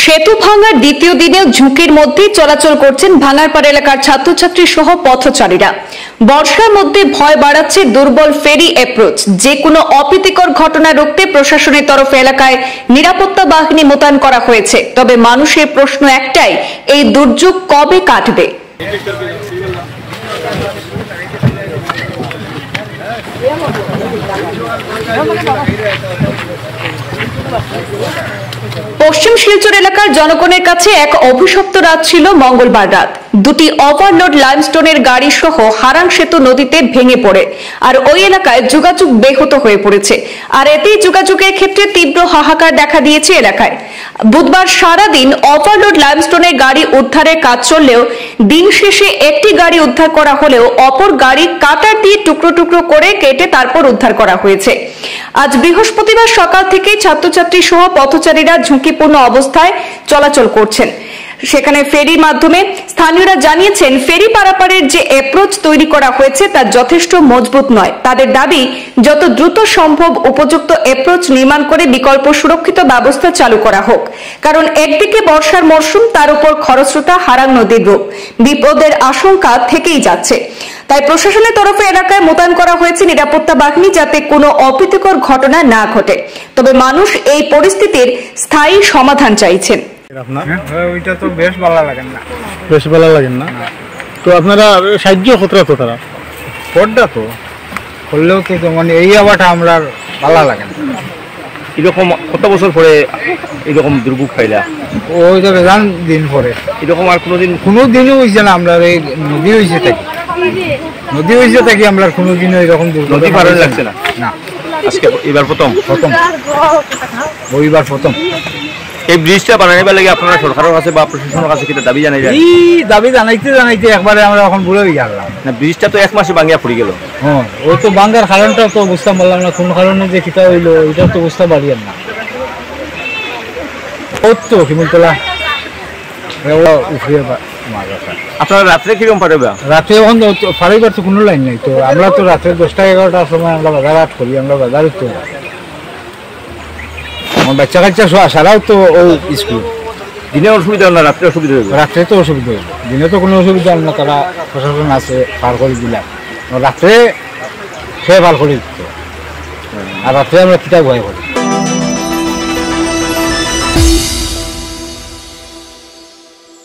সেতু ভাঙার দ্বিতীয় দিনেও ঝুঁকির মধ্যেই চলাচল করছেন ভাঙারপাড় এলাকার ছাত্রছাত্রী সহ পথচারীরা। বর্ষার মধ্যে ভয় বাড়াচ্ছে দুর্বল ফেরি অ্যাপ্রোচ। যে কোনো অপ্রীতিকর ঘটনা রুখতে প্রশাসনের তরফে এলাকায় নিরাপত্তা বাহিনী মোতায়েন করা হয়েছে। তবে মানুষের প্রশ্ন একটাই, এই দুর্যোগ কবে কাটবে? পশ্চিম শিলচর এলাকার জনগণের কাছে এক অভিশপ্ত রাত ছিল মঙ্গলবার রাত। দুটি ওভারলোড লাইমস্টোনের গাড়ি সহ হারাং সেতু নদীতে ভেঙে পড়ে আর ওই এলাকায় যোগাযোগ ব্যাহত হয়ে পড়েছে। আর এতেই যোগাযোগের ক্ষেত্রে তীব্র হাহাকার দেখা দিয়েছে এলাকায়। বুধবার সারাদিন ওভারলোড লাইমস্টোনের গাড়ি উদ্ধারের কাজ চললেও দিন শেষে একটি গাড়ি উদ্ধার করা হলেও অপর গাড়ি কাটার দিয়ে টুকরো টুকরো করে কেটে তারপর উদ্ধার করা হয়েছে। আজ বৃহস্পতিবার সকাল থেকে ছাত্রছাত্রী সহ পথচারীরা ঝুঁকিপূর্ণ অবস্থায় চলাচল করছেন। সেখানে ফেরির মাধ্যমে স্থানীয়রা জানিয়েছেন, ফেরি পারাপারের যে অ্যাপ্রোচ তৈরি করা হয়েছে তা যথেষ্ট মজবুত নয়। তাদের দাবি, যত দ্রুত সম্ভব উপযুক্ত অ্যাপ্রোচ নির্মাণ করে বিকল্প সুরক্ষিত ব্যবস্থা চালু করা হোক। কারণ একদিকে বর্ষার মরশুম, তার উপর খরস্রোতা হারাং নদীর রূপ, বিপদের আশঙ্কা থেকেই যাচ্ছে। তাই প্রশাসনের তরফে এলাকায় মোতায়েন করা হয়েছে নিরাপত্তা বাহিনী, যাতে কোনো অপ্রীতিকর ঘটনা না ঘটে। তবে মানুষ এই পরিস্থিতির স্থায়ী সমাধান চাইছেন। ওইটা তো বেশ ভালো লাগেন না, বেশ ভালো লাগেন না। তো আপনারা সাহায্য কতটা তো তারা পড়টা তো করলেও তো মানে এই আবারটা আমরা ভালো লাগে না। এরকম কত বছর পরে এরকম দুর্ভোগ পাইলা? ওই তো বেজান দিন পরে এরকম আর কোনো দিনও হয়েছে না। আমরা এই নদী হয়েছে থাকি আমরা কোনোদিনও এরকম নদী পার লাগছে না। না, আজকে এবার প্রথম ওইবার প্রথম। এই ব্রিজটা বানাইবার লাগে আপনারা সরকারের কাছে বা প্রশাসনের কাছে কিটা দাবি জানাই যায়? এই দাবি জানাইতে একবারে আমরা এখন ভুলে গেলাম না। ব্রিজটা তো এক মাসে ভাঙিয়া পড়ে গেল। হ্যাঁ, ওই তো ভাঙার কারণটা তো বুঝতে পারলাম না, কোন কারণে যে কিটা হইলো এটা তো বুঝতে পারি না। ও তো হিমতলা আপনারা রাত্রে কিরকম পারবে? রাত্রে এখন পারিবার তো কোনো লাইন নেই। তো আমরা তো রাত্রে 10টা-11টার সময় আমরা বাজার হাট করি, আমরা বাজার তো আমার বাচ্চা কাচ্চা সারাও তো ও স্কুল। দিনে অসুবিধা হল না, রাত্রে অসুবিধা হইব? রাত্রে তো অসুবিধা হইব, দিনে তো কোনো অসুবিধা হল না। তারা প্রশাসন আছে, পার করে দিলাম। রাত্রে সে পার করে দিত, আর রাত্রে আমরা কিটা ভয় করি।